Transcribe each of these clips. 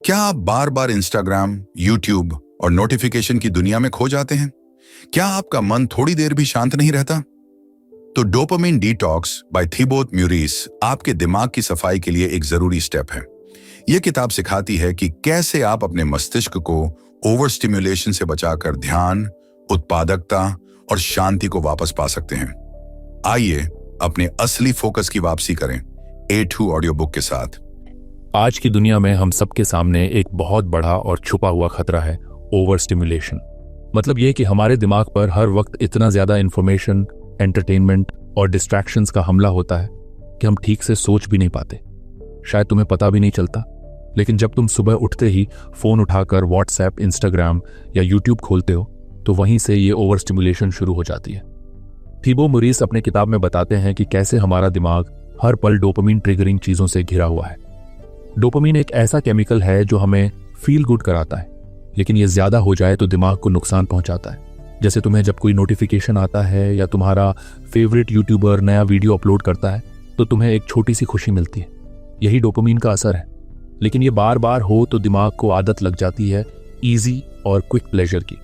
क्या आप बार बार Instagram, YouTube और नोटिफिकेशन की दुनिया में खो जाते हैं? क्या आपका मन थोड़ी देर भी शांत नहीं रहता? तो डोपामिन डिटॉक्स बाय थिबोत म्यूरिस आपके दिमाग की सफाई के लिए एक जरूरी स्टेप है। यह किताब सिखाती है कि कैसे आप अपने मस्तिष्क को ओवर स्टिम्युलेशन से बचाकर ध्यान, उत्पादकता और शांति को वापस पा सकते हैं। आइए अपने असली फोकस की वापसी करें A2 ऑडियो बुक के साथ। आज की दुनिया में हम सबके सामने एक बहुत बड़ा और छुपा हुआ खतरा है, ओवर स्टिम्युलेशन। मतलब ये कि हमारे दिमाग पर हर वक्त इतना ज्यादा इंफॉर्मेशन, एंटरटेनमेंट और डिस्ट्रैक्शंस का हमला होता है कि हम ठीक से सोच भी नहीं पाते। शायद तुम्हें पता भी नहीं चलता, लेकिन जब तुम सुबह उठते ही फोन उठाकर व्हाट्सएप, इंस्टाग्राम या यूट्यूब खोलते हो तो वहीं से ये ओवर स्टिम्युलेशन शुरू हो जाती है। थिबो म्यूरिस अपने किताब में बताते हैं कि कैसे हमारा दिमाग हर पल डोपामिन ट्रिगरिंग चीजों से घिरा हुआ है। डोपामिन एक ऐसा केमिकल है जो हमें फील गुड कराता है, लेकिन ये ज्यादा हो जाए तो दिमाग को नुकसान पहुंचाता है। जैसे तुम्हें जब कोई नोटिफिकेशन आता है या तुम्हारा फेवरेट यूट्यूबर नया वीडियो अपलोड करता है तो तुम्हें एक छोटी सी खुशी मिलती है। यही डोपामिन का असर है। लेकिन ये बार बार हो तो दिमाग को आदत लग जाती है ईजी और क्विक प्लेजर की।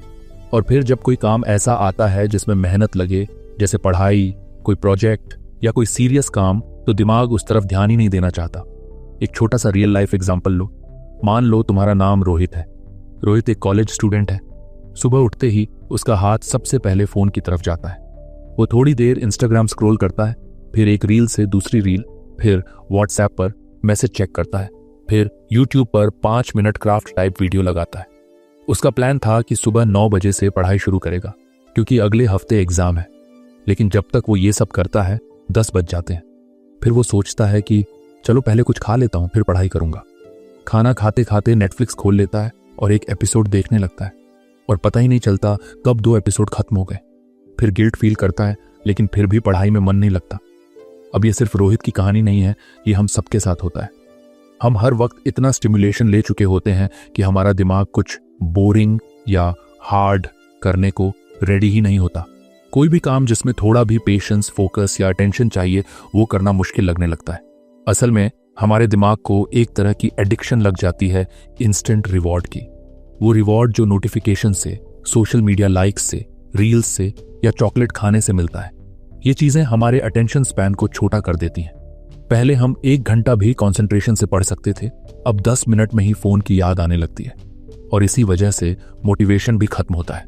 और फिर जब कोई काम ऐसा आता है जिसमें मेहनत लगे, जैसे पढ़ाई, कोई प्रोजेक्ट या कोई सीरियस काम, तो दिमाग उस तरफ ध्यान ही नहीं देना चाहता। एक छोटा सा रियल लाइफ एग्जांपल लो। मान लो तुम्हारा नाम रोहित है। रोहित एक कॉलेज स्टूडेंट है। सुबह उठते ही उसका हाथ सबसे पहले फोन की तरफ जाता है। वो थोड़ी देर इंस्टाग्राम स्क्रॉल करता है, फिर एक रील से दूसरी रील, फिर व्हाट्सएप पर मैसेज चेक करता है, फिर यूट्यूब पर 5 मिनट क्राफ्ट टाइप वीडियो लगाता है। उसका प्लान था कि सुबह 9 बजे से पढ़ाई शुरू करेगा, क्योंकि अगले हफ्ते एग्जाम है। लेकिन जब तक वो ये सब करता है 10 बज जाते हैं। फिर वो सोचता है कि चलो पहले कुछ खा लेता हूँ, फिर पढ़ाई करूंगा। खाना खाते खाते नेटफ्लिक्स खोल लेता है और एक एपिसोड देखने लगता है, और पता ही नहीं चलता कब 2 एपिसोड खत्म हो गए। फिर गिल्ट फील करता है, लेकिन फिर भी पढ़ाई में मन नहीं लगता। अब ये सिर्फ रोहित की कहानी नहीं है, ये हम सबके साथ होता है। हम हर वक्त इतना स्टिम्युलेशन ले चुके होते हैं कि हमारा दिमाग कुछ बोरिंग या हार्ड करने को रेडी ही नहीं होता। कोई भी काम जिसमें थोड़ा भी पेशेंस, फोकस या अटेंशन चाहिए, वो करना मुश्किल लगने लगता है। असल में हमारे दिमाग को एक तरह की एडिक्शन लग जाती है इंस्टेंट रिवॉर्ड की। वो रिवॉर्ड जो नोटिफिकेशन से, सोशल मीडिया लाइक्स से, रील्स से या चॉकलेट खाने से मिलता है। ये चीजें हमारे अटेंशन स्पैन को छोटा कर देती हैं। पहले हम 1 घंटा भी कंसंट्रेशन से पढ़ सकते थे, अब 10 मिनट में ही फोन की याद आने लगती है। और इसी वजह से मोटिवेशन भी खत्म होता है,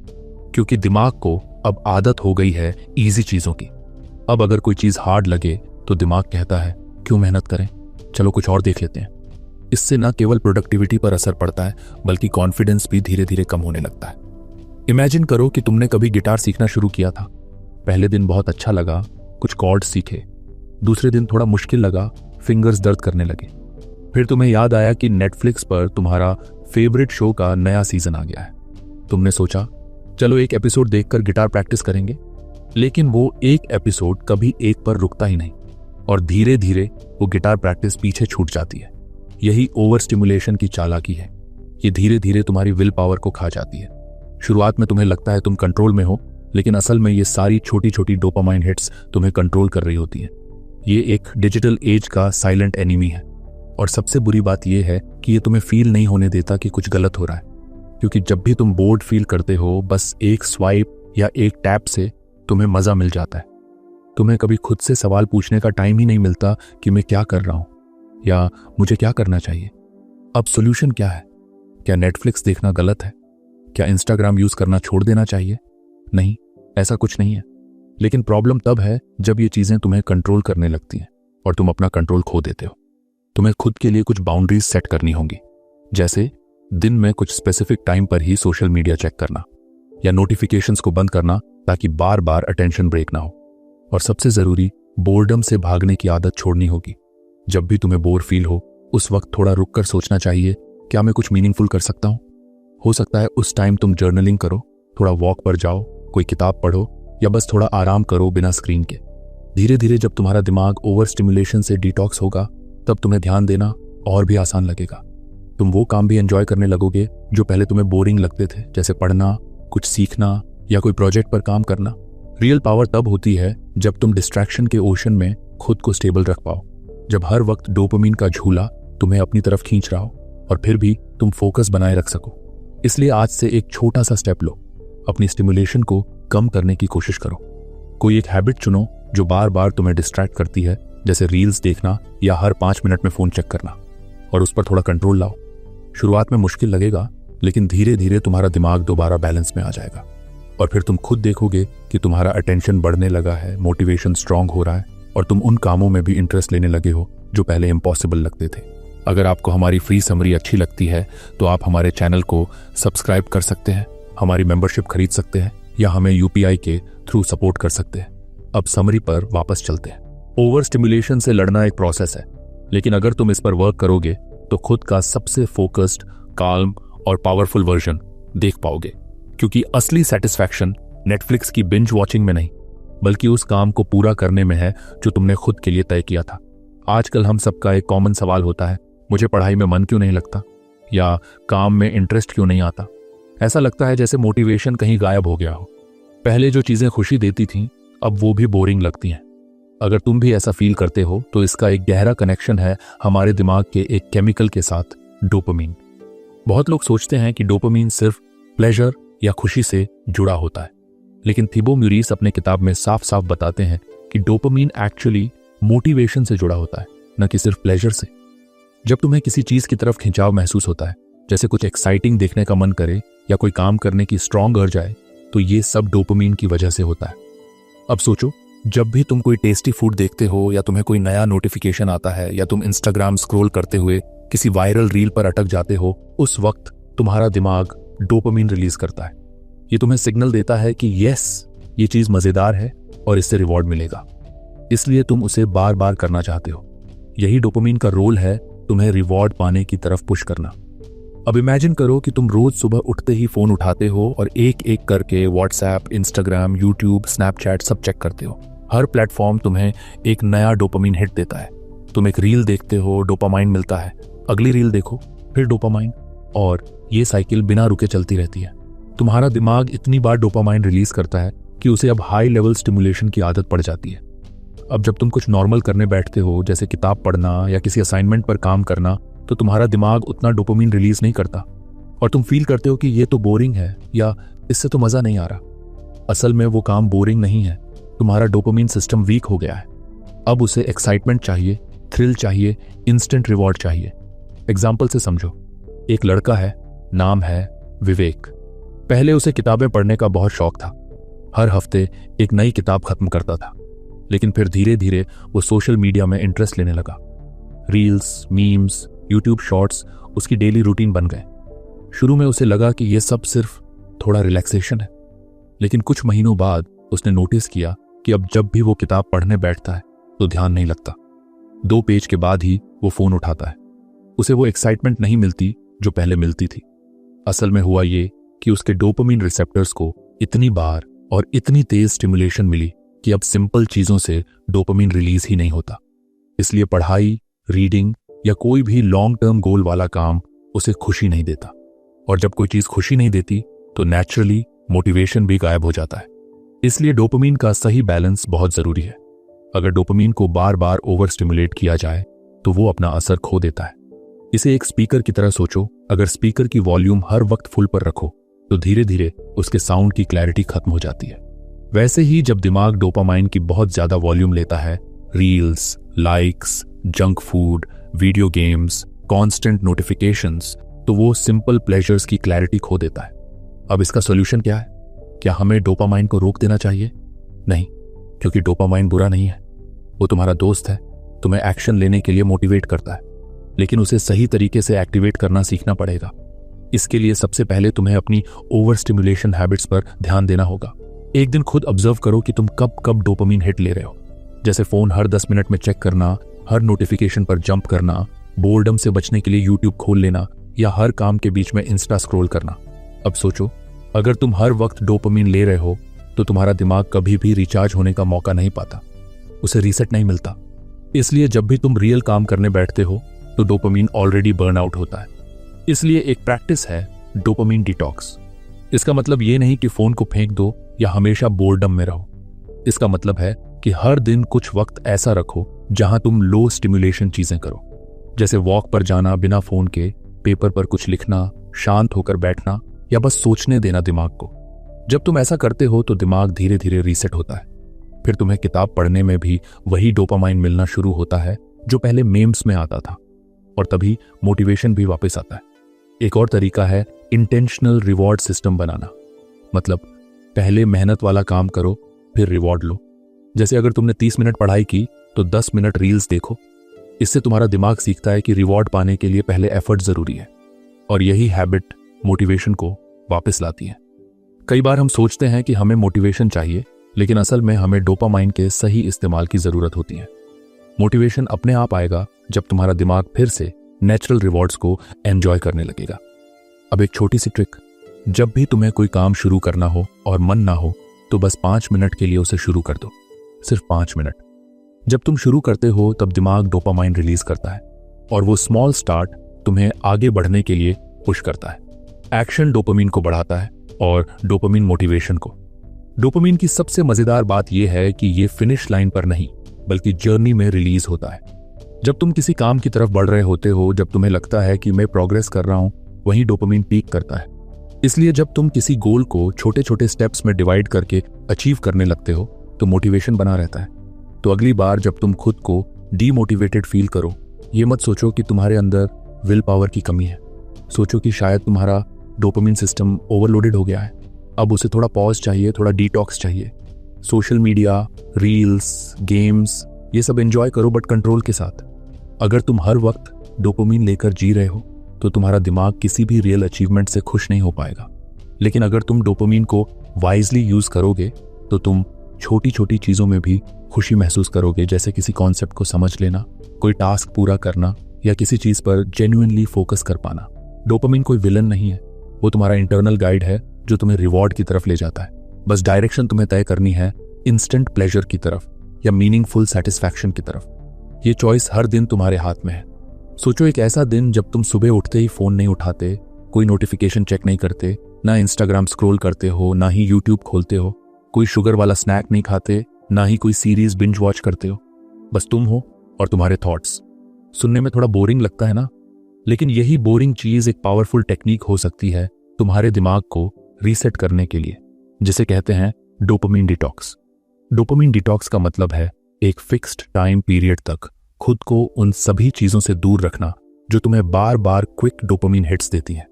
क्योंकि दिमाग को अब आदत हो गई है इजी चीजों की। अब अगर कोई चीज हार्ड लगे तो दिमाग कहता है क्यों मेहनत करें, चलो कुछ और देख लेते हैं। इससे न केवल प्रोडक्टिविटी पर असर पड़ता है, बल्कि कॉन्फिडेंस भी धीरे धीरे कम होने लगता है। इमेजिन करो कि तुमने कभी गिटार सीखना शुरू किया था। पहले दिन बहुत अच्छा लगा, कुछ कॉर्ड सीखे। दूसरे दिन थोड़ा मुश्किल लगा, फिंगर्स दर्द करने लगे। फिर तुम्हें याद आया कि नेटफ्लिक्स पर तुम्हारा फेवरेट शो का नया सीजन आ गया है। तुमने सोचा चलो एक एपिसोड देखकर गिटार प्रैक्टिस करेंगे। लेकिन वो एक एपिसोड कभी एक पर रुकता ही नहीं, और धीरे धीरे वो गिटार प्रैक्टिस पीछे छूट जाती है। यही ओवर स्टिम्युलेशन की चालाकी है। ये धीरे धीरे तुम्हारी विल पावर को खा जाती है। शुरुआत में तुम्हें लगता है तुम कंट्रोल में हो, लेकिन असल में ये सारी छोटी छोटी डोपामाइन हिट्स तुम्हें कंट्रोल कर रही होती हैं। ये एक डिजिटल एज का साइलेंट एनिमी है। और सबसे बुरी बात यह है कि ये तुम्हें फील नहीं होने देता कि कुछ गलत हो रहा है, क्योंकि जब भी तुम बोर्ड फील करते हो, बस एक स्वाइप या एक टैप से तुम्हें मजा मिल जाता है। तुम्हें कभी खुद से सवाल पूछने का टाइम ही नहीं मिलता कि मैं क्या कर रहा हूं या मुझे क्या करना चाहिए। अब सॉल्यूशन क्या है? क्या नेटफ्लिक्स देखना गलत है? क्या इंस्टाग्राम यूज करना छोड़ देना चाहिए? नहीं, ऐसा कुछ नहीं है। लेकिन प्रॉब्लम तब है जब ये चीजें तुम्हें कंट्रोल करने लगती हैं और तुम अपना कंट्रोल खो देते हो। तुम्हें खुद के लिए कुछ बाउंड्रीज सेट करनी होंगी, जैसे दिन में कुछ स्पेसिफिक टाइम पर ही सोशल मीडिया चेक करना या नोटिफिकेशंस को बंद करना, ताकि बार बार अटेंशन ब्रेक ना हो। और सबसे जरूरी, बोर्डम से भागने की आदत छोड़नी होगी। जब भी तुम्हें बोर फील हो, उस वक्त थोड़ा रुक कर सोचना चाहिए, क्या मैं कुछ मीनिंगफुल कर सकता हूं? हो सकता है उस टाइम तुम जर्नलिंग करो, थोड़ा वॉक पर जाओ, कोई किताब पढ़ो या बस थोड़ा आराम करो बिना स्क्रीन के। धीरे धीरे जब तुम्हारा दिमाग ओवर स्टिम्युलेशन से डिटॉक्स होगा, तब तुम्हें ध्यान देना और भी आसान लगेगा। तुम वो काम भी एंजॉय करने लगोगे जो पहले तुम्हें बोरिंग लगते थे, जैसे पढ़ना, कुछ सीखना या कोई प्रोजेक्ट पर काम करना। रियल पावर तब होती है जब तुम डिस्ट्रैक्शन के ओशन में खुद को स्टेबल रख पाओ, जब हर वक्त डोपामिन का झूला तुम्हें अपनी तरफ खींच रहा हो और फिर भी तुम फोकस बनाए रख सको। इसलिए आज से एक छोटा सा स्टेप लो, अपनी स्टिमुलेशन को कम करने की कोशिश करो। कोई एक हैबिट चुनो जो बार बार तुम्हें डिस्ट्रैक्ट करती है, जैसे रील्स देखना या हर 5 मिनट में फोन चेक करना, और उस पर थोड़ा कंट्रोल लाओ। शुरुआत में मुश्किल लगेगा, लेकिन धीरे धीरे तुम्हारा दिमाग दोबारा बैलेंस में आ जाएगा और फिर तुम खुद देखोगे कि तुम्हारा अटेंशन बढ़ने लगा है, मोटिवेशन स्ट्रांग हो रहा है और तुम उन कामों में भी इंटरेस्ट लेने लगे हो जो पहले इम्पॉसिबल लगते थे। अगर आपको हमारी फ्री समरी अच्छी लगती है तो आप हमारे चैनल को सब्सक्राइब कर सकते हैं, हमारी मेंबरशिप खरीद सकते हैं या हमें यूपीआई के थ्रू सपोर्ट कर सकते हैं। अब समरी पर वापस चलते हैं। ओवर स्टिमुलेशन से लड़ना एक प्रोसेस है, लेकिन अगर तुम इस पर वर्क करोगे तो खुद का सबसे फोकस्ड, काल्म और पावरफुल वर्जन देख पाओगे। क्योंकि असली सेटिस्फैक्शन नेटफ्लिक्स की बिंज वॉचिंग में नहीं, बल्कि उस काम को पूरा करने में है जो तुमने खुद के लिए तय किया था। आजकल हम सबका एक कॉमन सवाल होता है, मुझे पढ़ाई में मन क्यों नहीं लगता, या काम में इंटरेस्ट क्यों नहीं आता। ऐसा लगता है जैसे मोटिवेशन कहीं गायब हो गया हो। पहले जो चीजें खुशी देती थीं, अब वो भी बोरिंग लगती हैं। अगर तुम भी ऐसा फील करते हो तो इसका एक गहरा कनेक्शन है हमारे दिमाग के एक केमिकल के साथ, डोपामीन। बहुत लोग सोचते हैं कि डोपामीन सिर्फ प्लेजर या खुशी से जुड़ा होता है, लेकिन थिबो म्यूरिस अपने किताब में साफ साफ बताते हैं कि डोपामीन एक्चुअली मोटिवेशन से जुड़ा होता है, न कि सिर्फ प्लेजर से। जब तुम्हें किसी चीज की तरफ खिंचाव महसूस होता है, जैसे कुछ एक्साइटिंग देखने का मन करे या कोई काम करने की स्ट्रांग अर्ज आए, तो ये सब डोपामीन की वजह से होता है। अब सोचो, जब भी तुम कोई टेस्टी फूड देखते हो या तुम्हें कोई नया नोटिफिकेशन आता है या तुम इंस्टाग्राम स्क्रॉल करते हुए किसी वायरल रील पर अटक जाते हो, उस वक्त तुम्हारा दिमाग डोपामीन रिलीज करता है। ये तुम्हें सिग्नल देता है कि यस, ये चीज मजेदार है और इससे रिवॉर्ड मिलेगा, इसलिए तुम उसे बार बार करना चाहते हो। यही डोपामीन का रोल है, तुम्हें रिवॉर्ड पाने की तरफ पुश करना। अब इमेजिन करो कि तुम रोज सुबह उठते ही फोन उठाते हो और एक एक करके व्हाट्सएप, इंस्टाग्राम, यूट्यूब, स्नैपचैट सब चेक करते हो। हर प्लेटफॉर्म तुम्हें एक नया डोपामीन हिट देता है। तुम एक रील देखते हो, डोपामाइन मिलता है, अगली रील देखो, फिर डोपामाइन, और ये साइकिल बिना रुके चलती रहती है। तुम्हारा दिमाग इतनी बार डोपामाइन रिलीज करता है कि उसे अब हाई लेवल स्टिमुलेशन की आदत पड़ जाती है। अब जब तुम कुछ नॉर्मल करने बैठते हो, जैसे किताब पढ़ना या किसी असाइनमेंट पर काम करना, तो तुम्हारा दिमाग उतना डोपामीन रिलीज नहीं करता और तुम फील करते हो कि ये तो बोरिंग है या इससे तो मजा नहीं आ रहा। असल में वो काम बोरिंग नहीं है, तुम्हारा डोपामीन सिस्टम वीक हो गया है। अब उसे एक्साइटमेंट चाहिए, थ्रिल चाहिए, इंस्टेंट रिवॉर्ड चाहिए। एग्जाम्पल से समझो, एक लड़का है, नाम है विवेक। पहले उसे किताबें पढ़ने का बहुत शौक था। हर हफ्ते एक नई किताब खत्म करता था, लेकिन फिर धीरे धीरे वो सोशल मीडिया में इंटरेस्ट लेने लगा। रील्स, मीम्स, यूट्यूब शॉर्ट्स उसकी डेली रूटीन बन गए। शुरू में उसे लगा कि ये सब सिर्फ थोड़ा रिलैक्सेशन है, लेकिन कुछ महीनों बाद उसने नोटिस किया कि अब जब भी वो किताब पढ़ने बैठता है तो ध्यान नहीं लगता। 2 पेज के बाद ही वो फोन उठाता है। उसे वो एक्साइटमेंट नहीं मिलती जो पहले मिलती थी। असल में हुआ ये कि उसके डोपामीन रिसेप्टर्स को इतनी बार और इतनी तेज स्टिमुलेशन मिली कि अब सिंपल चीजों से डोपामीन रिलीज ही नहीं होता। इसलिए पढ़ाई, रीडिंग या कोई भी लॉन्ग टर्म गोल वाला काम उसे खुशी नहीं देता, और जब कोई चीज खुशी नहीं देती तो नेचुरली मोटिवेशन भी गायब हो जाता है। इसलिए डोपामीन का सही बैलेंस बहुत जरूरी है। अगर डोपामीन को बार बार ओवर स्टिमुलेट किया जाए तो वो अपना असर खो देता है। इसे एक स्पीकर की तरह सोचो। अगर स्पीकर की वॉल्यूम हर वक्त फुल पर रखो तो धीरे धीरे उसके साउंड की क्लैरिटी खत्म हो जाती है। वैसे ही जब दिमाग डोपामाइन की बहुत ज्यादा वॉल्यूम लेता है, reels, likes, junk food, video games, constant notifications, तो वो सिंपल प्लेजर्स की क्लैरिटी खो देता है। अब इसका सॉल्यूशन क्या है? क्या हमें डोपामाइन को रोक देना चाहिए? नहीं, क्योंकि डोपामाइन बुरा नहीं है। वो तुम्हारा दोस्त है, तुम्हें एक्शन लेने के लिए मोटिवेट करता है, लेकिन उसे सही तरीके से एक्टिवेट करना सीखना पड़ेगा। इसके लिए सबसे पहले तुम्हें अपनी ओवर स्टिमुलेशन हैबिट्स पर ध्यान देना होगा। एक दिन खुद ऑब्जर्व करो कि तुम कब कब डोपामीन हिट ले रहे हो, जैसे फोन हर 10 मिनट में चेक करना, हर नोटिफिकेशन पर जंप करना, बोर्डम से बचने के लिए यूट्यूब खोल लेना, या हर काम के बीच में इंस्टा स्क्रॉल करना। अब सोचो, अगर तुम हर वक्त डोपामीन ले रहे हो तो तुम्हारा दिमाग कभी भी रिचार्ज होने का मौका नहीं पाता, उसे रीसेट नहीं मिलता। इसलिए जब भी तुम रियल काम करने बैठते हो तो डोपामीन ऑलरेडी बर्न आउट होता है। इसलिए एक प्रैक्टिस है डोपामीन डिटॉक्स। इसका मतलब ये नहीं कि फोन को फेंक दो या हमेशा बोर्डम में रहो। इसका मतलब है कि हर दिन कुछ वक्त ऐसा रखो जहां तुम लो स्टिमुलेशन चीजें करो, जैसे वॉक पर जाना बिना फोन के, पेपर पर कुछ लिखना, शांत होकर बैठना या बस सोचने देना दिमाग को। जब तुम ऐसा करते हो तो दिमाग धीरे धीरे रीसेट होता है। फिर तुम्हें किताब पढ़ने में भी वही डोपामाइन मिलना शुरू होता है जो पहले मेम्स में आता था, और तभी मोटिवेशन भी वापस आता है। एक और तरीका है इंटेंशनल रिवॉर्ड सिस्टम बनाना। मतलब पहले मेहनत वाला काम करो, फिर रिवॉर्ड लो। जैसे अगर तुमने 30 मिनट पढ़ाई की तो 10 मिनट रील्स देखो। इससे तुम्हारा दिमाग सीखता है कि रिवॉर्ड पाने के लिए पहले एफर्ट जरूरी है, और यही हैबिट मोटिवेशन को वापस लाती है। कई बार हम सोचते हैं कि हमें मोटिवेशन चाहिए, लेकिन असल में हमें डोपामाइन के सही इस्तेमाल की जरूरत होती है। मोटिवेशन अपने आप आएगा जब तुम्हारा दिमाग फिर से नेचुरल रिवॉर्ड्स को एंजॉय करने लगेगा। अब एक छोटी सी ट्रिक, जब भी तुम्हें कोई काम शुरू करना हो और मन ना हो तो बस 5 मिनट के लिए उसे शुरू कर दो। सिर्फ 5 मिनट। जब तुम शुरू करते हो तब दिमाग डोपामाइन रिलीज करता है, और वो स्मॉल स्टार्ट तुम्हें आगे बढ़ने के लिए पुश करता है। एक्शन डोपामिन को बढ़ाता है और डोपामिन मोटिवेशन को। डोपामिन की सबसे मजेदार बात यह है कि ये फिनिश लाइन पर नहीं बल्कि जर्नी में रिलीज होता है। जब तुम किसी काम की तरफ बढ़ रहे होते हो, जब तुम्हें लगता है कि मैं प्रोग्रेस कर रहा हूं, वहीं डोपामिन पीक करता है। इसलिए जब तुम किसी गोल को छोटे छोटे स्टेप्स में डिवाइड करके अचीव करने लगते हो तो मोटिवेशन बना रहता है। तो अगली बार जब तुम खुद को डीमोटिवेटेड फील करो, ये मत सोचो कि तुम्हारे अंदर विल पावर की कमी है। सोचो कि शायद तुम्हारा डोपामिन सिस्टम ओवरलोडेड हो गया है। अब उसे थोड़ा पॉज चाहिए, थोड़ा डिटॉक्स चाहिए। सोशल मीडिया, रील्स, गेम्स, ये सब एंजॉय करो बट कंट्रोल के साथ। अगर तुम हर वक्त डोपामिन लेकर जी रहे हो तो तुम्हारा दिमाग किसी भी रियल अचीवमेंट से खुश नहीं हो पाएगा। लेकिन अगर तुम डोपामिन को वाइजली यूज करोगे तो तुम छोटी छोटी चीजों में भी खुशी महसूस करोगे, जैसे किसी कॉन्सेप्ट को समझ लेना, कोई टास्क पूरा करना या किसी चीज पर जेन्युइनली फोकस कर पाना। डोपामिन कोई विलन नहीं है, वो तुम्हारा इंटरनल गाइड है जो तुम्हें रिवॉर्ड की तरफ ले जाता है। बस डायरेक्शन तुम्हें तय करनी है, इंस्टेंट प्लेजर की तरफ या मीनिंगफुल सेटिस्फैक्शन की तरफ। ये चॉइस हर दिन तुम्हारे हाथ में है। सोचो एक ऐसा दिन जब तुम सुबह उठते ही फोन नहीं उठाते, कोई नोटिफिकेशन चेक नहीं करते, ना इंस्टाग्राम स्क्रॉल करते हो, ना ही यूट्यूब खोलते हो, कोई शुगर वाला स्नैक नहीं खाते, ना ही कोई सीरीज बिंज वॉच करते हो। बस तुम हो और तुम्हारे थॉट्स। सुनने में थोड़ा बोरिंग लगता है ना, लेकिन यही बोरिंग चीज एक पावरफुल टेक्निक हो सकती है तुम्हारे दिमाग को रीसेट करने के लिए, जिसे कहते हैं डोपामिन डिटॉक्स। डोपामिन डिटॉक्स का मतलब है एक फिक्स्ड टाइम पीरियड तक खुद को उन सभी चीजों से दूर रखना जो तुम्हें बार बार क्विक डोपामिन हिट्स देती हैं।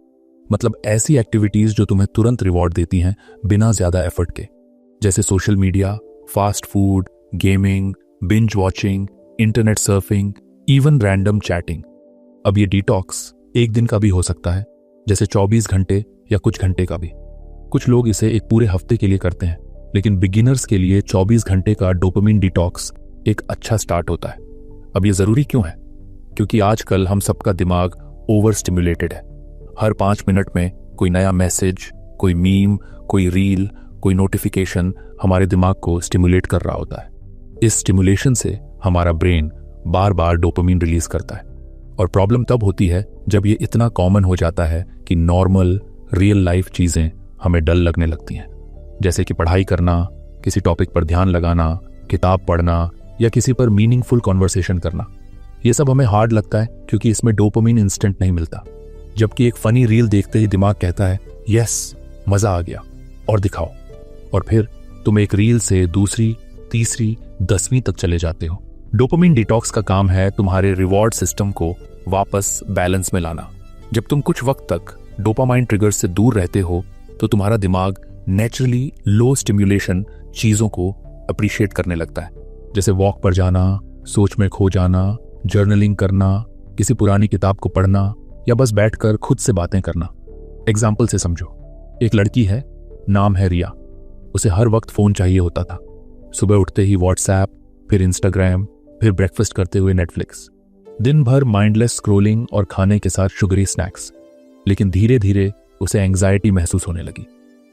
मतलब ऐसी एक्टिविटीज जो तुम्हें तुरंत रिवॉर्ड देती हैं बिना ज्यादा एफर्ट के, जैसे social media, fast food, gaming, binge watching, internet surfing, even random chatting. अब ये डिटॉक्स एक दिन का भी हो सकता है, जैसे 24 घंटे या कुछ घंटे का भी। कुछ लोग इसे एक पूरे हफ्ते के लिए करते हैं, लेकिन बिगिनर्स के लिए 24 घंटे का डोपामिन डिटॉक्स एक अच्छा स्टार्ट होता है। अब ये जरूरी क्यों है? क्योंकि आजकल हम सबका दिमाग ओवर स्टिमुलेटेड है। हर 5 मिनट में कोई नया मैसेज, कोई मीम, कोई रील, कोई नोटिफिकेशन हमारे दिमाग को स्टिमुलेट कर रहा होता है। इस स्टिमुलेशन से हमारा ब्रेन बार बार डोपामिन रिलीज करता है, और प्रॉब्लम तब होती है जब ये इतना कॉमन हो जाता है कि नॉर्मल रियल लाइफ चीजें हमें डल लगने लगती हैं, जैसे कि पढ़ाई करना, किसी टॉपिक पर ध्यान लगाना, किताब पढ़ना या किसी पर मीनिंगफुल कॉन्वर्सेशन करना। ये सब हमें हार्ड लगता है क्योंकि इसमें डोपामिन इंस्टेंट नहीं मिलता। जबकि एक फनी रील देखते ही दिमाग कहता है यस, मजा आ गया, और दिखाओ। और फिर तुम एक रील से दूसरी, तीसरी, 10वीं तक चले जाते हो। डोपामिन डिटॉक्स का काम है तुम्हारे रिवॉर्ड सिस्टम को वापस बैलेंस में लाना। जब तुम कुछ वक्त तक डोपामाइन ट्रिगर से दूर रहते हो तो तुम्हारा दिमाग नेचुरली लो स्टिम्युलेशन चीजों को अप्रिशिएट करने लगता है, जैसे वॉक पर जाना, सोच में खो जाना, जर्नलिंग करना, किसी पुरानी किताब को पढ़ना या बस बैठकर खुद से बातें करना। एग्जाम्पल से समझो, एक लड़की है, नाम है रिया। उसे हर वक्त फोन चाहिए होता था। सुबह उठते ही व्हाट्सएप, फिर इंस्टाग्राम, फिर ब्रेकफास्ट करते हुए नेटफ्लिक्स। दिन भर माइंडलेस स्क्रोलिंग और खाने के साथ शुगरी स्नैक्स। लेकिन धीरे धीरे उसे एंग्जाइटी महसूस होने लगी।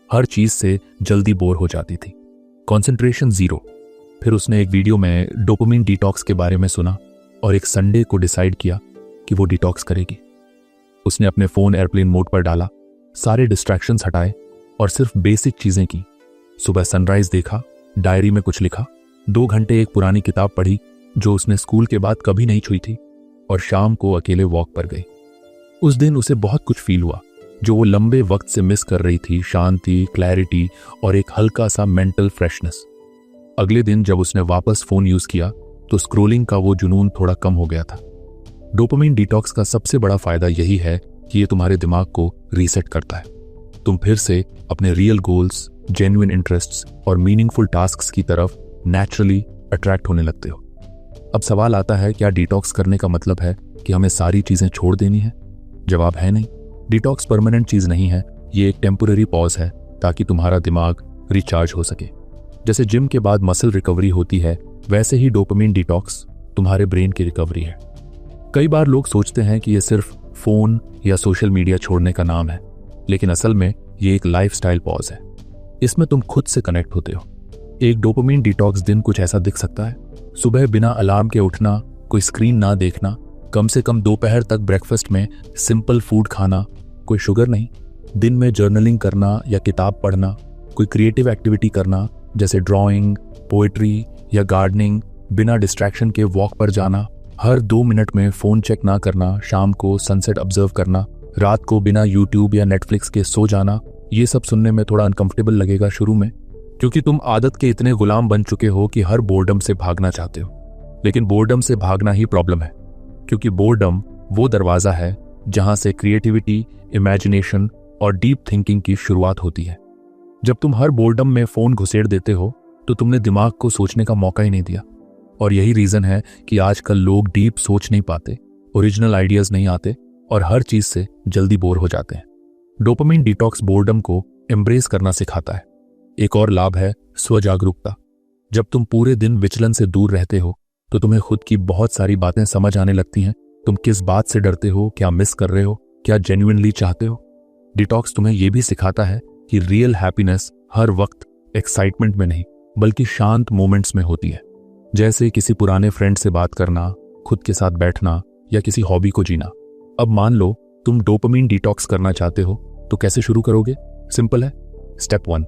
हर चीज से जल्दी बोर हो जाती थी, कंसंट्रेशन जीरो। फिर उसने एक वीडियो में डोपामिन डिटॉक्स के बारे में सुना और एक संडे को डिसाइड किया कि वो डिटॉक्स करेगी। उसने अपने फोन एयरप्लेन मोड पर डाला, सारे डिस्ट्रैक्शंस हटाए और सिर्फ बेसिक चीजें की। सुबह सनराइज देखा, डायरी में कुछ लिखा, 2 घंटे एक पुरानी किताब पढ़ी जो उसने स्कूल के बाद कभी नहीं छुई थी, और शाम को अकेले वॉक पर गई। उस दिन उसे बहुत कुछ फील हुआ जो वो लंबे वक्त से मिस कर रही थी, शांति, क्लैरिटी और एक हल्का सा मेंटल फ्रेशनेस। अगले दिन जब उसने वापस फोन यूज किया तो स्क्रोलिंग का वो जुनून थोड़ा कम हो गया था। डोपामिन डिटॉक्स का सबसे बड़ा फायदा यही है कि ये तुम्हारे दिमाग को रीसेट करता है। तुम फिर से अपने रियल गोल्स, जेन्युइन इंटरेस्ट्स और मीनिंगफुल टास्क्स की तरफ नेचुरली अट्रैक्ट होने लगते हो। अब सवाल आता है, क्या डिटॉक्स करने का मतलब है कि हमें सारी चीजें छोड़ देनी है? जवाब है नहीं। डिटॉक्स परमानेंट चीज नहीं है, ये एक टेम्पररी पॉज है ताकि तुम्हारा दिमाग रिचार्ज हो सके। जैसे जिम के बाद मसल रिकवरी होती है, वैसे ही डोपामिन डिटॉक्स तुम्हारे ब्रेन की रिकवरी है। कई बार लोग सोचते हैं कि ये सिर्फ फोन या सोशल मीडिया छोड़ने का नाम है, लेकिन असल में ये एक लाइफस्टाइल पॉज है। इसमें तुम खुद से कनेक्ट होते हो। एक डोपामिन डिटॉक्स दिन कुछ ऐसा दिख सकता है। सुबह बिना अलार्म के उठना, कोई स्क्रीन ना देखना, कम से कम दोपहर तक ब्रेकफास्ट में सिंपल फूड खाना, कोई शुगर नहीं। दिन में जर्नलिंग करना या किताब पढ़ना, कोई क्रिएटिव एक्टिविटी करना जैसे ड्राइंग, पोएट्री या गार्डनिंग, बिना डिस्ट्रैक्शन के वॉक पर जाना, हर 2 मिनट में फोन चेक ना करना, शाम को सनसेट ऑब्जर्व करना, रात को बिना यूट्यूब या नेटफ्लिक्स के सो जाना। ये सब सुनने में थोड़ा अनकंफर्टेबल लगेगा शुरू में, क्योंकि तुम आदत के इतने गुलाम बन चुके हो कि हर बोर्डम से भागना चाहते हो। लेकिन बोर्डम से भागना ही प्रॉब्लम है, क्योंकि बोर्डम वो दरवाजा है जहां से क्रिएटिविटी, इमेजिनेशन और डीप थिंकिंग की शुरुआत होती है। जब तुम हर बोर्डम में फोन घुसेड़ देते हो तो तुमने दिमाग को सोचने का मौका ही नहीं दिया। और यही रीजन है कि आजकल लोग डीप सोच नहीं पाते, ओरिजिनल आइडियाज नहीं आते और हर चीज से जल्दी बोर हो जाते हैं। डोपामिन डिटॉक्स बोर्डम को एम्ब्रेस करना सिखाता है। एक और लाभ है स्वजागरूकता। जब तुम पूरे दिन विचलन से दूर रहते हो तो तुम्हें खुद की बहुत सारी बातें समझ आने लगती हैं। तुम किस बात से डरते हो, क्या मिस कर रहे हो, क्या जेन्युइनली चाहते हो। डिटॉक्स तुम्हें यह भी सिखाता है कि रियल हैप्पीनेस हर वक्त एक्साइटमेंट में नहीं बल्कि शांत मोमेंट्स में होती है। जैसे किसी पुराने फ्रेंड से बात करना, खुद के साथ बैठना या किसी हॉबी को जीना। अब मान लो तुम डोपामिन डिटॉक्स करना चाहते हो, तो कैसे शुरू करोगे? सिंपल है। स्टेप 1,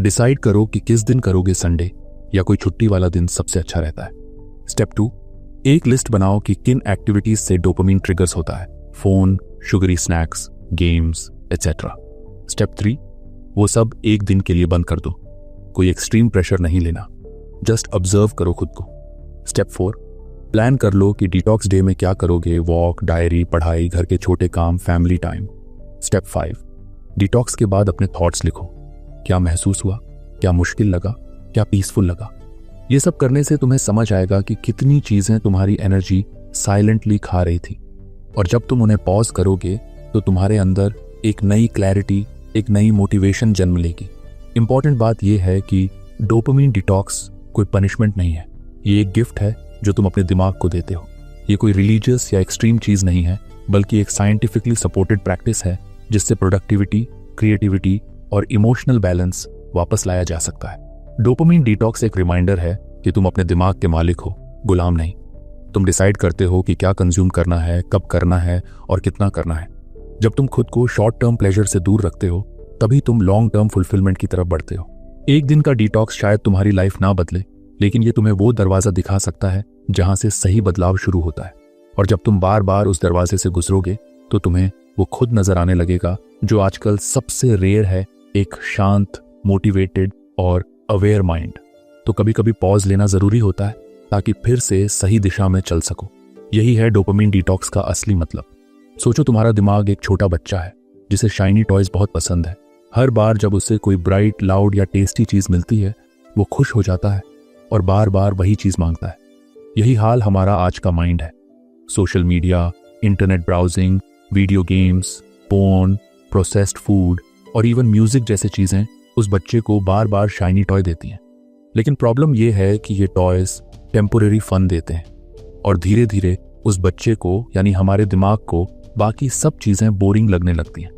डिसाइड करो कि किस दिन करोगे। संडे या कोई छुट्टी वाला दिन सबसे अच्छा रहता है। स्टेप 2, एक लिस्ट बनाओ कि किन एक्टिविटीज से डोपामिन ट्रिगर्स होता है। Phone, sugary snacks, games etcetera. Step 3, वो सब एक दिन के लिए बंद कर दो। कोई एक्सट्रीम प्रेशर नहीं लेना, जस्ट ऑब्जर्व करो खुद को। स्टेप 4, प्लान कर लो कि डिटॉक्स डे में क्या करोगे। वॉक, डायरी, पढ़ाई, घर के छोटे काम, फैमिली टाइम। स्टेप 5, डिटॉक्स के बाद अपने थॉट्स लिखो। क्या महसूस हुआ, क्या मुश्किल लगा, क्या पीसफुल लगा। ये सब करने से तुम्हें समझ आएगा कि कितनी चीजें तुम्हारी एनर्जी साइलेंटली खा रही थी। और जब तुम उन्हें पॉज करोगे तो तुम्हारे अंदर एक नई क्लैरिटी, एक नई मोटिवेशन जन्म लेगी। इंपॉर्टेंट बात यह है कि डोपामिन डिटॉक्स कोई पनिशमेंट नहीं है, ये एक गिफ्ट है जो तुम अपने दिमाग को देते हो। ये कोई रिलीजियस या एक्सट्रीम चीज नहीं है, बल्कि एक साइंटिफिकली सपोर्टेड प्रैक्टिस है जिससे प्रोडक्टिविटी, क्रिएटिविटी और इमोशनल बैलेंस वापस लाया जा सकता है। डोपामिन डिटॉक्स एक रिमाइंडर है कि तुम अपने दिमाग के मालिक हो, गुलाम नहीं। तुम डिसाइड करते हो कि क्या कंज्यूम करना है, कब करना है और कितना करना है। जब तुम खुद को शॉर्ट टर्म प्लेजर से दूर रखते हो, तभी तुम लॉन्ग टर्म फुलफिलमेंट की तरफ बढ़ते हो। एक दिन का डिटॉक्स शायद तुम्हारी लाइफ ना बदले, लेकिन ये तुम्हें वो दरवाजा दिखा सकता है जहां से सही बदलाव शुरू होता है। और जब तुम बार बार उस दरवाजे से गुजरोगे तो तुम्हें वो खुद नजर आने लगेगा जो आजकल सबसे रेयर है, एक शांत, मोटिवेटेड और अवेयर माइंड। तो कभी कभी पॉज लेना जरूरी होता है ताकि फिर से सही दिशा में चल सको। यही है डोपामिन डिटॉक्स का असली मतलब। सोचो, तुम्हारा दिमाग एक छोटा बच्चा है जिसे शाइनी टॉयज बहुत पसंद है। हर बार जब उसे कोई ब्राइट, लाउड या टेस्टी चीज मिलती है, वो खुश हो जाता है और बार बार वही चीज मांगता है। यही हाल हमारा आज का माइंड है। Social media, internet browsing, video games, porn, processed food और इवन म्यूजिक जैसे चीजें उस बच्चे को बार बार शाइनी टॉय देती हैं। लेकिन प्रॉब्लम यह है कि ये टॉयज टेम्पोरेरी फन देते हैं और धीरे धीरे उस बच्चे को, यानी हमारे दिमाग को, बाकी सब चीजें बोरिंग लगने लगती हैं।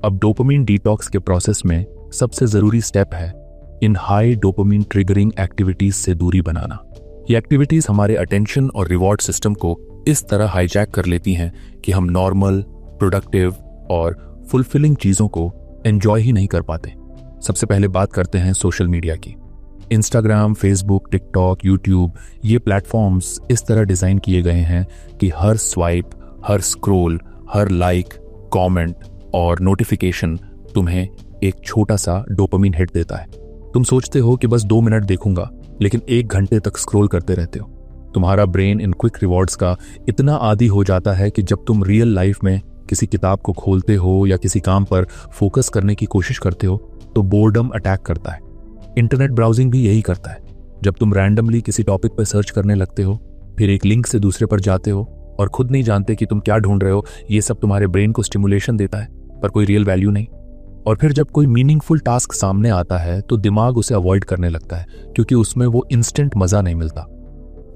अब डोपामिन डिटॉक्स के प्रोसेस में सबसे जरूरी स्टेप है इन हाई डोपामिन ट्रिगरिंग एक्टिविटीज से दूरी बनाना। ये एक्टिविटीज हमारे अटेंशन और रिवॉर्ड सिस्टम को इस तरह हाईजैक कर लेती हैं कि हम नॉर्मल, प्रोडक्टिव और फुलफिलिंग चीजों को एंजॉय ही नहीं कर पाते। सबसे पहले बात करते हैं सोशल मीडिया की। इंस्टाग्राम, फेसबुक, टिकटॉक, यूट्यूब, ये प्लेटफॉर्म्स इस तरह डिजाइन किए गए हैं कि हर स्वाइप, हर स्क्रोल हर लाइक, कमेंट और नोटिफिकेशन तुम्हें एक छोटा सा डोपामिन हिट देता है। तुम सोचते हो कि बस 2 मिनट देखूंगा, लेकिन 1 घंटे तक स्क्रॉल करते रहते हो। तुम्हारा ब्रेन इन क्विक रिवॉर्ड्स का इतना आदी हो जाता है कि जब तुम रियल लाइफ में किसी किताब को खोलते हो या किसी काम पर फोकस करने की कोशिश करते हो तो बोर्डम अटैक करता है। इंटरनेट ब्राउजिंग भी यही करता है। जब तुम रैंडमली किसी टॉपिक पर सर्च करने लगते हो, फिर एक लिंक से दूसरे पर जाते हो और खुद नहीं जानते कि तुम क्या ढूंढ रहे हो, ये सब तुम्हारे ब्रेन को स्टिमुलेशन देता है, पर कोई रियल वैल्यू नहीं। और फिर जब कोई मीनिंगफुल टास्क सामने आता है तो दिमाग उसे अवॉइड करने लगता है, क्योंकि उसमें वो इंस्टेंट मजा नहीं मिलता।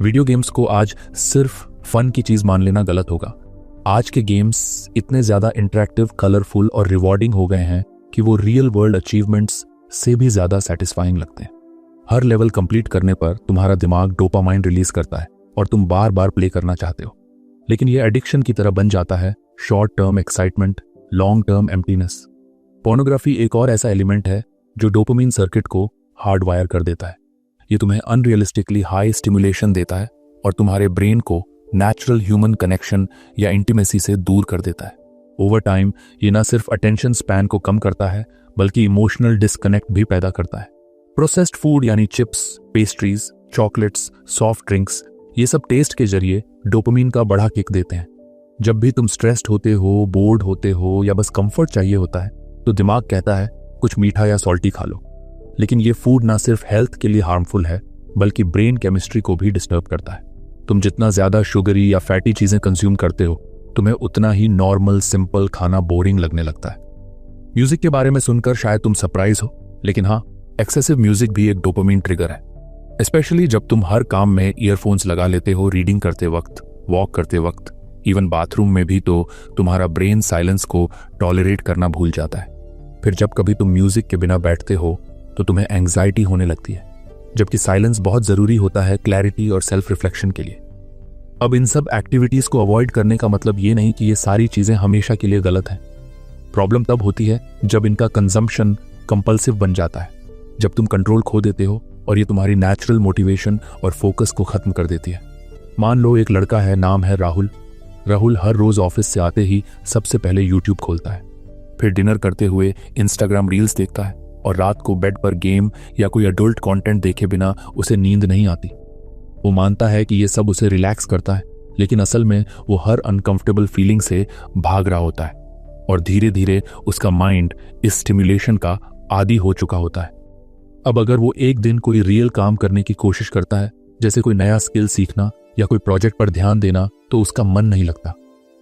वीडियो गेम्स को आज सिर्फ फन की चीज मान लेना गलत होगा। आज के गेम्स इतने ज्यादा इंटरेक्टिव, कलरफुल और रिवॉर्डिंग हो गए हैं कि वो रियल वर्ल्ड अचीवमेंट्स से भी ज्यादा सेटिस्फाइंग लगते हैं। हर लेवल कंप्लीट करने पर तुम्हारा दिमाग डोपामाइन रिलीज करता है और तुम बार बार प्ले करना चाहते हो, लेकिन ये एडिक्शन की तरह बन जाता है। Short term excitement, long term emptiness. Pornography एक और ऐसा एलिमेंट है जो डोपामाइन सर्किट को हार्ड वायर कर देता है। ये तुम्हें अनरियलिस्टिकली हाई स्टिमुलेशन देता है और तुम्हारे ब्रेन को नेचुरल ह्यूमन कनेक्शन या इंटीमेसी से दूर कर देता है। ओवर टाइम ये ना सिर्फ अटेंशन स्पैन को कम करता है, बल्कि इमोशनल डिस्कनेक्ट भी पैदा करता है। प्रोसेस्ड फूड यानी chips, pastries, chocolates, soft drinks, ये सब टेस्ट के जरिए डोपामाइन का बड़ा किक देते हैं। जब भी तुम स्ट्रेस्ड होते हो, बोर्ड होते हो या बस कंफर्ट चाहिए होता है, तो दिमाग कहता है कुछ मीठा या सॉल्टी खा लो। लेकिन ये फूड ना सिर्फ हेल्थ के लिए हार्मफुल है, बल्कि ब्रेन केमिस्ट्री को भी डिस्टर्ब करता है। तुम जितना ज्यादा शुगरी या फैटी चीजें कंज्यूम करते हो, तुम्हें उतना ही नॉर्मल सिंपल खाना बोरिंग लगने लगता है। म्यूजिक के बारे में सुनकर शायद तुम सरप्राइज हो, लेकिन हाँ, एक्सेसिव म्यूजिक भी एक डोपामाइन ट्रिगर है। स्पेशली जब तुम हर काम में ईयरफोन्स लगा लेते हो, रीडिंग करते वक्त, वॉक करते वक्त, इवन बाथरूम में भी, तो तुम्हारा ब्रेन साइलेंस को टॉलरेट करना भूल जाता है। फिर जब कभी तुम म्यूजिक के बिना बैठते हो तो तुम्हें एंग्जाइटी होने लगती है, जबकि साइलेंस बहुत जरूरी होता है क्लैरिटी और सेल्फ रिफ्लेक्शन के लिए। अब इन सब एक्टिविटीज को अवॉइड करने का मतलब ये नहीं कि ये सारी चीजें हमेशा के लिए गलत हैं। प्रॉब्लम तब होती है जब इनका कंजम्पशन कंपल्सिव बन जाता है, जब तुम कंट्रोल खो देते हो और ये तुम्हारी नेचुरल मोटिवेशन और फोकस को खत्म कर देती है। मान लो एक लड़का है, नाम है राहुल। राहुल हर रोज ऑफिस से आते ही सबसे पहले यूट्यूब खोलता है, फिर डिनर करते हुए इंस्टाग्राम रील्स देखता है और रात को बेड पर गेम या कोई अडल्ट कंटेंट देखे बिना उसे नींद नहीं आती। वो मानता है कि ये सब उसे रिलैक्स करता है, लेकिन असल में वो हर अनकंफर्टेबल फीलिंग से भाग रहा होता है और धीरे धीरे उसका माइंड इस स्टिमुलेशन का आदी हो चुका होता है। अब अगर वो एक दिन कोई रियल काम करने की कोशिश करता है, जैसे कोई नया स्किल सीखना या कोई प्रोजेक्ट पर ध्यान देना, तो उसका मन नहीं लगता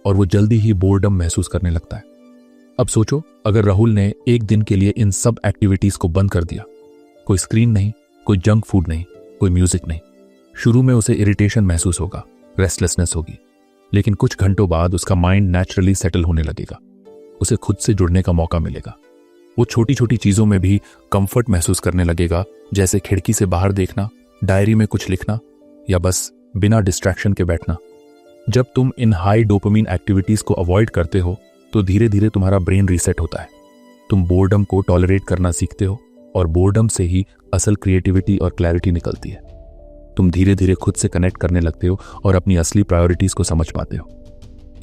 और वो जल्दी ही बोर्डम महसूस करने लगता है। अब सोचो, अगर राहुल ने एक दिन के लिए इन सब एक्टिविटीज को बंद कर दिया, कोई स्क्रीन नहीं, कोई जंक फूड नहीं, कोई म्यूजिक नहीं। शुरू में उसे इरिटेशन महसूस होगा, रेस्टलेसनेस होगी, लेकिन कुछ घंटों बाद उसका माइंड नेचुरली सेटल होने लगेगा। उसे खुद से जुड़ने का मौका मिलेगा। वो छोटी छोटी चीजों में भी कंफर्ट महसूस करने लगेगा, जैसे खिड़की से बाहर देखना, डायरी में कुछ लिखना या बस बिना डिस्ट्रैक्शन के बैठना। जब तुम इन हाई डोपामाइन एक्टिविटीज को अवॉइड करते हो तो धीरे धीरे तुम्हारा ब्रेन रीसेट होता है। तुम बोर्डम को टॉलरेट करना सीखते हो और बोर्डम से ही असल क्रिएटिविटी और क्लैरिटी निकलती है। तुम धीरे धीरे खुद से कनेक्ट करने लगते हो और अपनी असली प्रायोरिटीज को समझ पाते हो।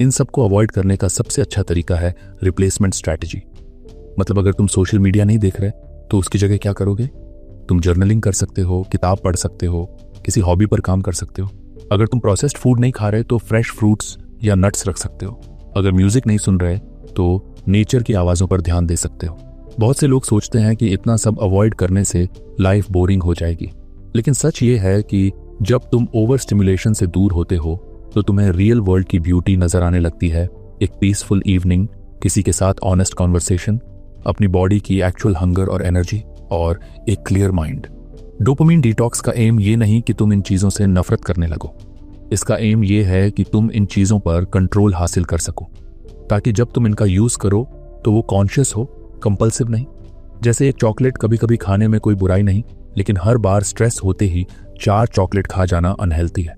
इन सब को अवॉइड करने का सबसे अच्छा तरीका है रिप्लेसमेंट स्ट्रैटेजी। मतलब अगर तुम सोशल मीडिया नहीं देख रहे तो उसकी जगह क्या करोगे? तुम जर्नलिंग कर सकते हो, किताब पढ़ सकते हो, किसी हॉबी पर काम कर सकते हो। अगर तुम प्रोसेस्ड फूड नहीं खा रहे तो फ्रेश फ्रूट्स या नट्स रख सकते हो। अगर म्यूजिक नहीं सुन रहे तो नेचर की आवाज़ों पर ध्यान दे सकते हो। बहुत से लोग सोचते हैं कि इतना सब अवॉइड करने से लाइफ बोरिंग हो जाएगी, लेकिन सच ये है कि जब तुम ओवर स्टिमुलेशन से दूर होते हो तो तुम्हें रियल वर्ल्ड की ब्यूटी नजर आने लगती है। एक पीसफुल इवनिंग, किसी के साथ ऑनेस्ट कॉन्वर्सेशन, अपनी बॉडी की एक्चुअल हंगर और एनर्जी और एक क्लियर माइंड। डोपामाइन डिटॉक्स का एम ये नहीं कि तुम इन चीज़ों से नफरत करने लगो। इसका एम ये है कि तुम इन चीज़ों पर कंट्रोल हासिल कर सको, ताकि जब तुम इनका यूज़ करो तो वो कॉन्शियस हो, कंपल्सिव नहीं। जैसे एक चॉकलेट कभी कभी खाने में कोई बुराई नहीं, लेकिन हर बार स्ट्रेस होते ही 4 चॉकलेट खा जाना अनहेल्थी है।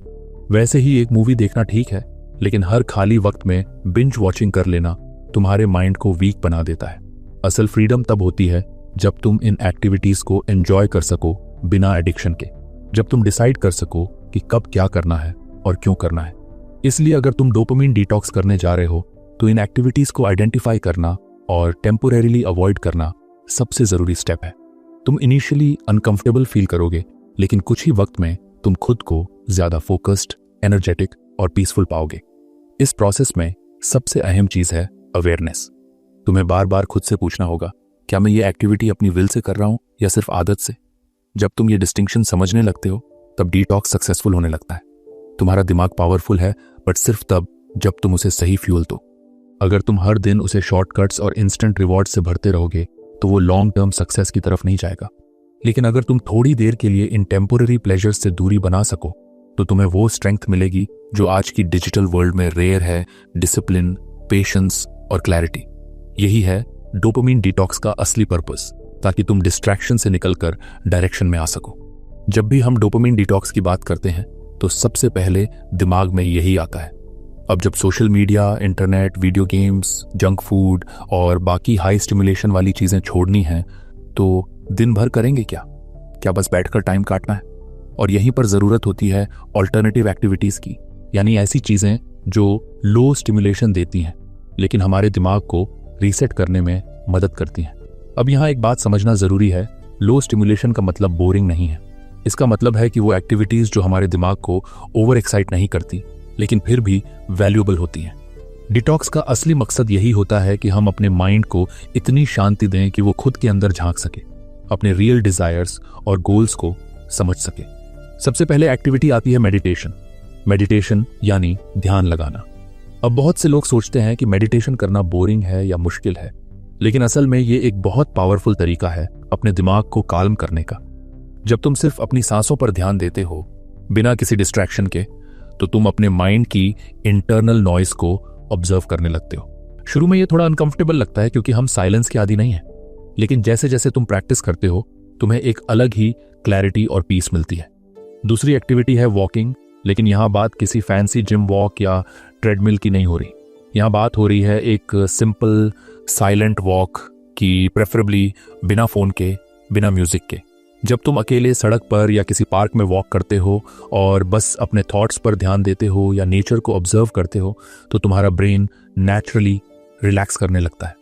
वैसे ही एक मूवी देखना ठीक है, लेकिन हर खाली वक्त में बिंज वॉचिंग कर लेना तुम्हारे माइंड को वीक बना देता है। असल फ्रीडम तब होती है जब तुम इन एक्टिविटीज को एंजॉय कर सको बिना एडिक्शन के, जब तुम डिसाइड कर सको कि कब क्या करना है और क्यों करना है। इसलिए अगर तुम डोपामाइन डिटॉक्स करने जा रहे हो तो इन एक्टिविटीज को आइडेंटिफाई करना और टेम्पोरेरीली अवॉइड करना सबसे जरूरी स्टेप है। तुम इनिशियली अनकंफर्टेबल फील करोगे, लेकिन कुछ ही वक्त में तुम खुद को ज्यादा फोकस्ड, एनर्जेटिक और पीसफुल पाओगे। इस प्रोसेस में सबसे अहम चीज है अवेयरनेस। तुम्हें बार बार खुद से पूछना होगा, क्या मैं ये एक्टिविटी अपनी विल से कर रहा हूं या सिर्फ आदत से? जब तुम ये डिस्टिंक्शन समझने लगते हो, तब डिटॉक्स सक्सेसफुल होने लगता है। तुम्हारा दिमाग पावरफुल है, बट सिर्फ तब जब तुम उसे सही फ्यूल दो। अगर तुम हर दिन उसे शॉर्टकट्स और इंस्टेंट रिवॉर्ड से भरते रहोगे, तो वो लॉन्ग टर्म सक्सेस की तरफ नहीं जाएगा। लेकिन अगर तुम थोड़ी देर के लिए इन टेम्पोररी प्लेजर्स से दूरी बना सको, तो तुम्हें वो स्ट्रेंथ मिलेगी जो आज की डिजिटल वर्ल्ड में रेयर है, डिसिप्लिन, पेशेंस और क्लैरिटी। यही है डोपामिन डिटॉक्स का असली पर्पस, ताकि तुम डिस्ट्रैक्शन से निकलकर डायरेक्शन में आ सको। जब भी हम डोपामिन डिटॉक्स की बात करते हैं, तो सबसे पहले दिमाग में यही आता है। अब जब social media, internet, video games, junk food और बाकी हाई स्टिमुलेशन वाली चीजें छोड़नी हैं, तो दिन भर करेंगे क्या? क्या बस बैठकर टाइम काटना है? और यहीं पर जरूरत होती है ऑल्टरनेटिव एक्टिविटीज की, यानी ऐसी चीजें जो लो स्टिमुलेशन देती हैं, लेकिन हमारे दिमाग को रीसेट करने में मदद करती हैं। अब यहाँ एक बात समझना जरूरी है, लो स्टिमुलेशन का मतलब बोरिंग नहीं है। इसका मतलब है कि वो एक्टिविटीज जो हमारे दिमाग को ओवर एक्साइट नहीं करती, लेकिन फिर भी वैल्यूएबल होती हैं। डिटॉक्स का असली मकसद यही होता है कि हम अपने माइंड को इतनी शांति दें कि वो खुद के अंदर झांक सके, अपने रियल डिजायर्स और गोल्स को समझ सके। सबसे पहले एक्टिविटी आती है मेडिटेशन। मेडिटेशन यानी ध्यान लगाना। अब बहुत से लोग सोचते हैं कि मेडिटेशन करना बोरिंग है या मुश्किल है, लेकिन असल में ये एक बहुत पावरफुल तरीका है अपने दिमाग को काल्म करने का। जब तुम सिर्फ अपनी सांसों पर ध्यान देते हो, बिना किसी डिस्ट्रैक्शन के, तो तुम अपने माइंड की इंटरनल नॉइज को ऑब्जर्व करने लगते हो। शुरू में ये थोड़ा अनकंफर्टेबल लगता है, क्योंकि हम साइलेंस के आदी नहीं हैं, लेकिन जैसे जैसे तुम प्रैक्टिस करते हो, तुम्हें एक अलग ही क्लैरिटी और पीस मिलती है। दूसरी एक्टिविटी है वॉकिंग, लेकिन यहाँ बात किसी फैंसी जिम वॉक या ट्रेडमिल की नहीं हो रही। यहाँ बात हो रही है एक सिंपल साइलेंट वॉक की, प्रेफरेबली बिना फोन के, बिना म्यूजिक के। जब तुम अकेले सड़क पर या किसी पार्क में वॉक करते हो और बस अपने थॉट्स पर ध्यान देते हो या नेचर को ऑब्जर्व करते हो, तो तुम्हारा ब्रेन नेचुरली रिलैक्स करने लगता है।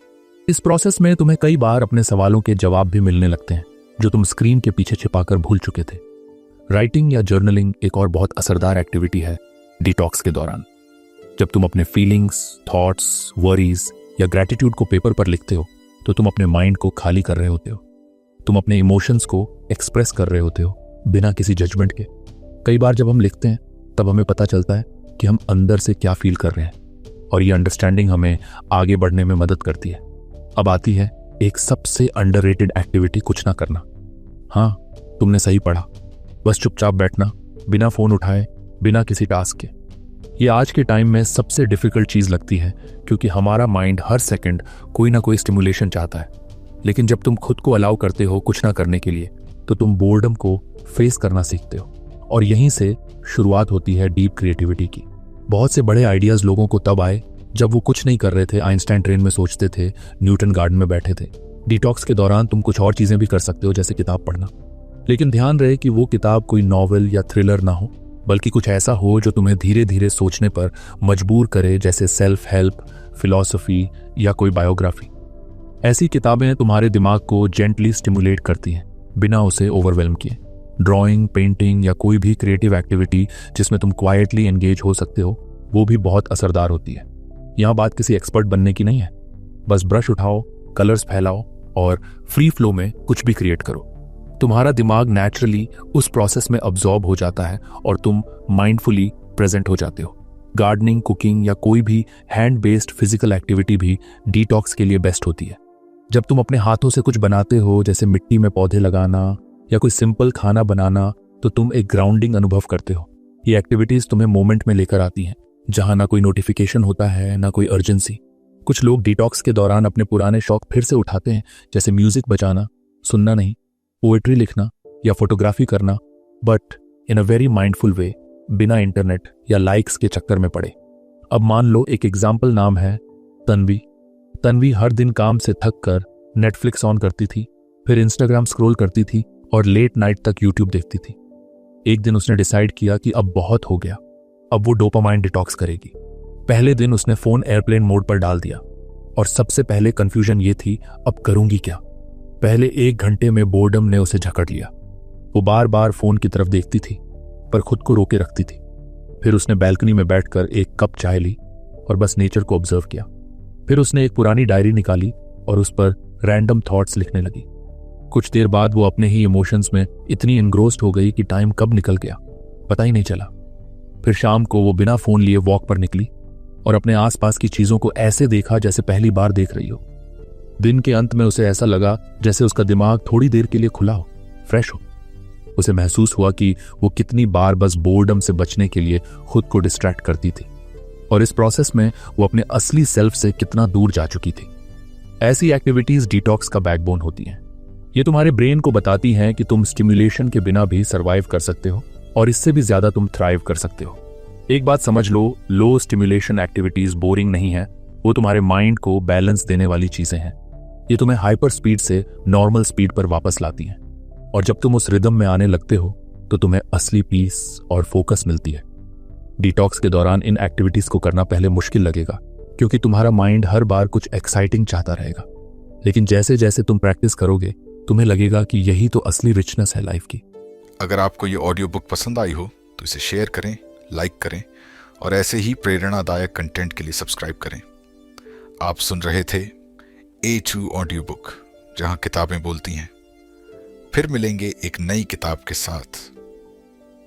इस प्रोसेस में तुम्हें कई बार अपने सवालों के जवाब भी मिलने लगते हैं, जो तुम स्क्रीन के पीछे छिपाकर भूल चुके थे। राइटिंग या जर्नलिंग एक और बहुत असरदार एक्टिविटी है डिटॉक्स के दौरान। जब तुम अपने फीलिंग्स, थॉट्स, वरीज या ग्रैटिट्यूड को पेपर पर लिखते हो, तो तुम अपने माइंड को खाली कर रहे होते हो। तुम अपने इमोशंस को एक्सप्रेस कर रहे होते हो, बिना किसी जजमेंट के। कई बार जब हम लिखते हैं, तब हमें पता चलता है कि हम अंदर से क्या फील कर रहे हैं, और ये अंडरस्टैंडिंग हमें आगे बढ़ने में मदद करती है। अब आती है एक सबसे अंडररेटेड एक्टिविटी, कुछ ना करना। हाँ, तुमने सही पढ़ा, बस चुपचाप बैठना, बिना फोन उठाए, बिना किसी टास्क के। ये आज के टाइम में सबसे डिफिकल्ट चीज लगती है, क्योंकि हमारा माइंड हर सेकंड कोई ना कोई स्टिमुलेशन चाहता है। लेकिन जब तुम खुद को अलाउ करते हो कुछ ना करने के लिए, तो तुम बोर्डम को फेस करना सीखते हो, और यहीं से शुरुआत होती है डीप क्रिएटिविटी की। बहुत से बड़े आइडियाज लोगों को तब आए जब वो कुछ नहीं कर रहे थे, आइंस्टाइन ट्रेन में सोचते थे, न्यूटन गार्डन में बैठे थे। डिटॉक्स के दौरान तुम कुछ और चीजें भी कर सकते हो, जैसे किताब पढ़ना। लेकिन ध्यान रहे कि वो किताब कोई नॉवेल या थ्रिलर ना हो, बल्कि कुछ ऐसा हो जो तुम्हें धीरे धीरे सोचने पर मजबूर करे, जैसे सेल्फ हेल्प, फिलॉसफी या कोई बायोग्राफी। ऐसी किताबें तुम्हारे दिमाग को जेंटली स्टिमुलेट करती हैं, बिना उसे ओवरवेल्म किए। ड्राइंग, पेंटिंग या कोई भी क्रिएटिव एक्टिविटी जिसमें तुम क्वाइटली एंगेज हो सकते हो, वो भी बहुत असरदार होती है। यहाँ बात किसी एक्सपर्ट बनने की नहीं है, बस ब्रश उठाओ, कलर्स फैलाओ और फ्री फ्लो में कुछ भी क्रिएट करो। तुम्हारा दिमाग नेचुरली उस प्रोसेस में अब्सॉर्ब हो जाता है और तुम माइंडफुली प्रेजेंट हो जाते हो। गार्डनिंग, कुकिंग या कोई भी हैंड बेस्ड फिजिकल एक्टिविटी भी डिटॉक्स के लिए बेस्ट होती है। जब तुम अपने हाथों से कुछ बनाते हो, जैसे मिट्टी में पौधे लगाना या कोई सिंपल खाना बनाना, तो तुम एक ग्राउंडिंग अनुभव करते हो। ये एक्टिविटीज तुम्हें मोमेंट में लेकर आती हैं, जहां ना कोई नोटिफिकेशन होता है, ना कोई अर्जेंसी। कुछ लोग डिटॉक्स के दौरान अपने पुराने शौक फिर से उठाते हैं, जैसे म्यूजिक बजाना, सुनना नहीं, पोएट्री लिखना या फोटोग्राफी करना, but in a very mindful way, बिना इंटरनेट या लाइक्स के चक्कर में पड़े। अब मान लो एक एग्जाम्पल नाम है तन्वी। तन्वी हर दिन काम से थक कर नेटफ्लिक्स ऑन करती थी, फिर इंस्टाग्राम स्क्रॉल करती थी और लेट नाइट तक यूट्यूब देखती थी। एक दिन उसने डिसाइड किया कि अब बहुत हो गया, अब वो डोपामाइन डिटॉक्स करेगी। पहले दिन उसने फोन एयरप्लेन मोड पर डाल दिया और सबसे पहले कंफ्यूजन ये थी, अब करूंगी क्या। पहले 1 घंटे में बोर्डम ने उसे जकड़ लिया। वो बार बार फोन की तरफ देखती थी पर खुद को रोके रखती थी। फिर उसने बैल्कनी में बैठकर एक कप चाय ली और बस नेचर को ऑब्जर्व किया। फिर उसने एक पुरानी डायरी निकाली और उस पर रैंडम थॉट्स लिखने लगी। कुछ देर बाद वो अपने ही इमोशंस में इतनी एनग्रोस्ड हो गई कि टाइम कब निकल गया पता ही नहीं चला। फिर शाम को वो बिना फोन लिए वॉक पर निकली और अपने आसपास की चीजों को ऐसे देखा जैसे पहली बार देख रही हो। दिन के अंत में उसे ऐसा लगा जैसे उसका दिमाग थोड़ी देर के लिए खुला हो, फ्रेश हो। उसे महसूस हुआ कि वो कितनी बार बस बोर्डम से बचने के लिए खुद को डिस्ट्रैक्ट करती थी और इस प्रोसेस में वो अपने असली सेल्फ से कितना दूर जा चुकी थी। ऐसी एक्टिविटीज डिटॉक्स का बैकबोन होती हैं। ये तुम्हारे ब्रेन को बताती हैं कि तुम स्टिमुलेशन के बिना भी सर्वाइव कर सकते हो और इससे भी ज्यादा तुम थ्राइव कर सकते हो। एक बात समझ लो, लो स्टिमुलेशन एक्टिविटीज बोरिंग नहीं है, वो तुम्हारे माइंड को बैलेंस देने वाली चीजें हैं। ये तुम्हें हाइपर स्पीड से नॉर्मल स्पीड पर वापस लाती हैं और जब तुम उस रिदम में आने लगते हो तो तुम्हें असली पीस और फोकस मिलती है। डिटॉक्स के दौरान इन एक्टिविटीज को करना पहले मुश्किल लगेगा क्योंकि तुम्हारा माइंड हर बार कुछ एक्साइटिंग चाहता रहेगा, लेकिन जैसे जैसे तुम प्रैक्टिस करोगे तुम्हें लगेगा कि यही तो असली रिचनेस है लाइफ की। अगर आपको ये ऑडियो बुक पसंद आई हो तो इसे शेयर करें, लाइक करें और ऐसे ही प्रेरणादायक कंटेंट के लिए सब्सक्राइब करें। आप सुन रहे थे A2 ऑडियो बुक, जहां किताबें बोलती हैं। फिर मिलेंगे एक नई किताब के साथ।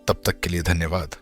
तब तक के लिए धन्यवाद।